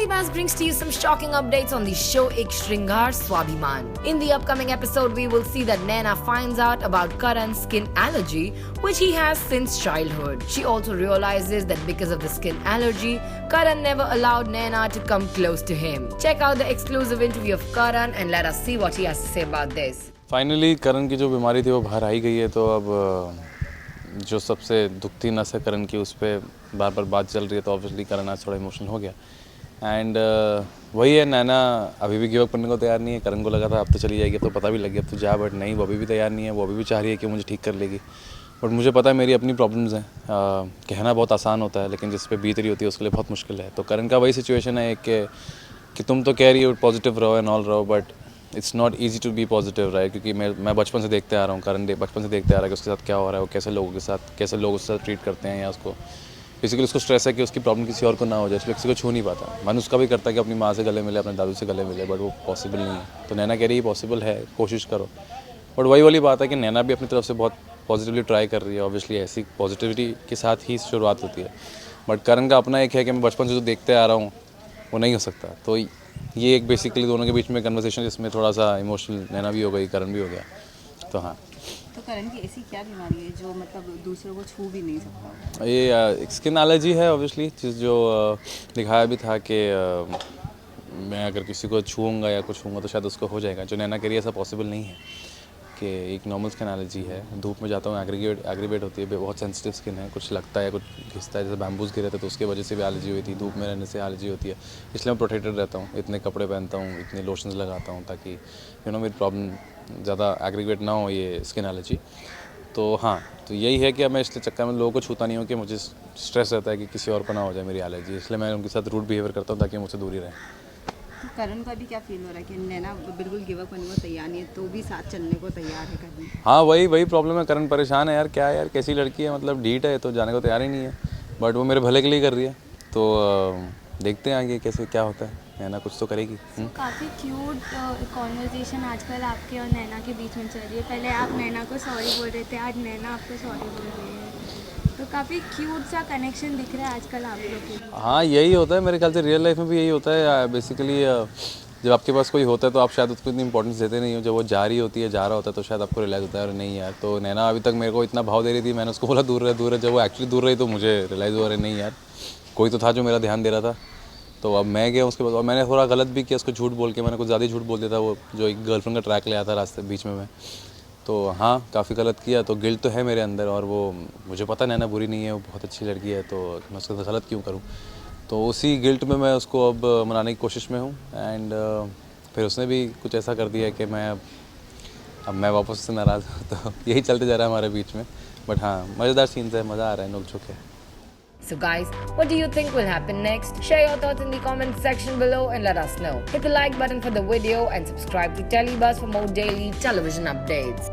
Telebuzz brings to you some shocking updates on the show Ek Shringar Swabhiman. In the upcoming episode, we will see that Naina finds out about Karan's skin allergy, which he has since childhood. She also realizes that because of the skin allergy, Karan never allowed Naina to come close to him. Check out the exclusive interview of Karan and let us see what he has to say about this. Finally, Karan की जो बीमारी थी वो बाहर आई गई है, तो अब जो सबसे दुखती नस है करण की, उस पर बार बार बात चल रही है, तो ऑब्वियसली करण आज थोड़ा इमोशनल हो गया। एंड वही है, नैना अभी भी गिव अप करने को तैयार नहीं है। करण को लगा था अब तो चली जाएगी, अब तो पता भी लग गया अब तो जा, बट नहीं, वो अभी भी तैयार नहीं है। वो अभी भी चाह रही है कि मुझे ठीक कर लेगी, बट मुझे पता है मेरी अपनी प्रॉब्लम्स हैं। कहना बहुत आसान होता है, लेकिन जिस पे बीत रही होती है उसके लिए बहुत मुश्किल है। तो करण का वही सिचुएशन है कि तुम तो कह रही हो पॉजिटिव रहो एंड ऑल रहो, but it's not easy to be positive, right? क्योंकि मैं बचपन से देखते आ रहा हूँ, करण बचपन से देखते आ रहा है कि उसके साथ क्या हो रहा है, वो कैसे लोगों के साथ, कैसे लोग उसके साथ ट्रीट करते हैं, या उसको बेसिकली उसको स्ट्रेस है कि उसकी प्रॉब्लम किसी और को ना हो जाए, इसलिए किसी को छू नहीं पाता। मन उसका भी करता है कि अपनी माँ से गले मिले, अपने दादू से गले मिले, बट वो पॉसिबल नहीं है। तो नैना कह रही है पॉसिबल है, कोशिश करो। बट वही वाली बात है कि नैना भी अपनी तरफ से बहुत पॉजिटिवली ट्राई कर रही है। ऑब्वियसली ऐसी पॉजिटिविटी के साथ ही शुरुआत होती है, बट करण का अपना एक है कि मैं बचपन से जो देखते आ रहा हूँ वो नहीं हो सकता। तो ये एक बेसिकली दोनों के बीच में कन्वर्सेशन, जिसमें थोड़ा सा इमोशनल नैना भी हो गई, करण भी हो गया। तो हाँ, तो करण की ऐसी क्या बीमारी है जो मतलब दूसरों को छू भी नहीं सकता? ये स्किन एलर्जी है ऑब्वियसली, चीज़ जो दिखाया भी था कि मैं अगर किसी को छूऊंगा या कुछ छूँगा तो शायद उसको हो जाएगा। जो नैना करिए ऐसा पॉसिबल नहीं है कि एक नॉर्मल स्किन एलर्जी है। धूप में जाता हूँ एग्रीवेट होती है, बहुत सेंसिटिव स्किन है, कुछ लगता है, कुछ घिसता है, जैसे बैम्बूज गिरे थे तो उसकी वजह से भी एलर्जी हुई थी। धूप में रहने से एलर्जी होती है, इसलिए मैं प्रोटेक्टेड रहता हूँ, इतने कपड़े पहनता हूँ, इतने लोशंस लगाता हूँ, ताकि मेरी प्रॉब्लम ज़्यादा एग्रीवेट ना हो, ये स्किन एलर्जी। तो हाँ, तो यही है कि अब मैं इसलिए चक्कर में लोगों को छूता नहीं हूँ कि मुझे स्ट्रेस रहता है कि किसी और को ना हो जाए मेरी एलर्जी, इसलिए मैं उनके साथ रूड बिहेवियर करता हूँ ताकि मुझसे दूरी रहे। तो करण का भी क्या फील हो रहा है कि नैना बिल्कुल गिव अप करने को तैयार नहीं है, तो भी साथ चलने को तैयार है करण? हाँ, वही प्रॉब्लम है। करण परेशान है यार, क्या है यार, कैसी लड़की है, मतलब ढीठ है तो जाने को तैयार ही नहीं है, बट वो मेरे भले के लिए कर रही है। तो देखते हैं आगे कैसे क्या होता है, नैना कुछ तो करेगी। काफ़ी क्यूट कॉन्वर्जेशन आजकल आपके और नैना के बीच में चल रही है। पहले आप नैना को सॉरी बोल रहे थे, आज नैना आपको सॉरी बोल रही है, तो काफ़ी क्यूट सा कनेक्शन दिख रहा है आजकल आप लोग के। हाँ, यही होता है मेरे ख्याल से, रियल लाइफ में भी यही होता है बेसिकली। जब आपके पास कोई होता है तो आप शायद उसको इतनी इंपॉर्टेंस देते नहीं हो, जब वो जा रही होती है, जा रहा होता है, तो शायद आपको रियलाइज़ होता है और नहीं यार। तो नैना अभी तक मेरे को इतना भाव दे रही थी, मैंने उसको बोला दूर रहे। जब वो एक्चुअली दूर रही तो मुझे रियलाइज़ हुआ, रहे नहीं यार, कोई तो था जो मेरा ध्यान दे रहा था। तो अब मैं गया उसके बाद, और मैंने थोड़ा गलत भी किया, उसको झूठ बोल के, मैंने कुछ ज़्यादा ही झूठ बोल दिया था। वो जो एक गर्लफ्रेंड का ट्रैक ले आता रास्ते बीच में मैं, तो हाँ, काफ़ी गलत किया। तो गिल्ट तो है मेरे अंदर, और वो मुझे पता नैना बुरी नहीं है, वो बहुत अच्छी लड़की है, तो मैं उसके साथ गलत क्यों करूँ। तो उसी गिल्ट में मैं उसको अब मनाने की कोशिश में हूँ। एंड फिर उसने भी कुछ ऐसा कर दिया कि अब मैं वापस से नाराज़ हूँ। तो यही चलते जा रहा है हमारे बीच में। बट हाँ, मज़ेदार सीन्स है, मज़ा आ रहा है, नोक झोंक है। So guys, what do you think will happen next? Share your thoughts in the comment section below and let us know. Hit the like button for the video and subscribe to Telebuzz for more daily television updates.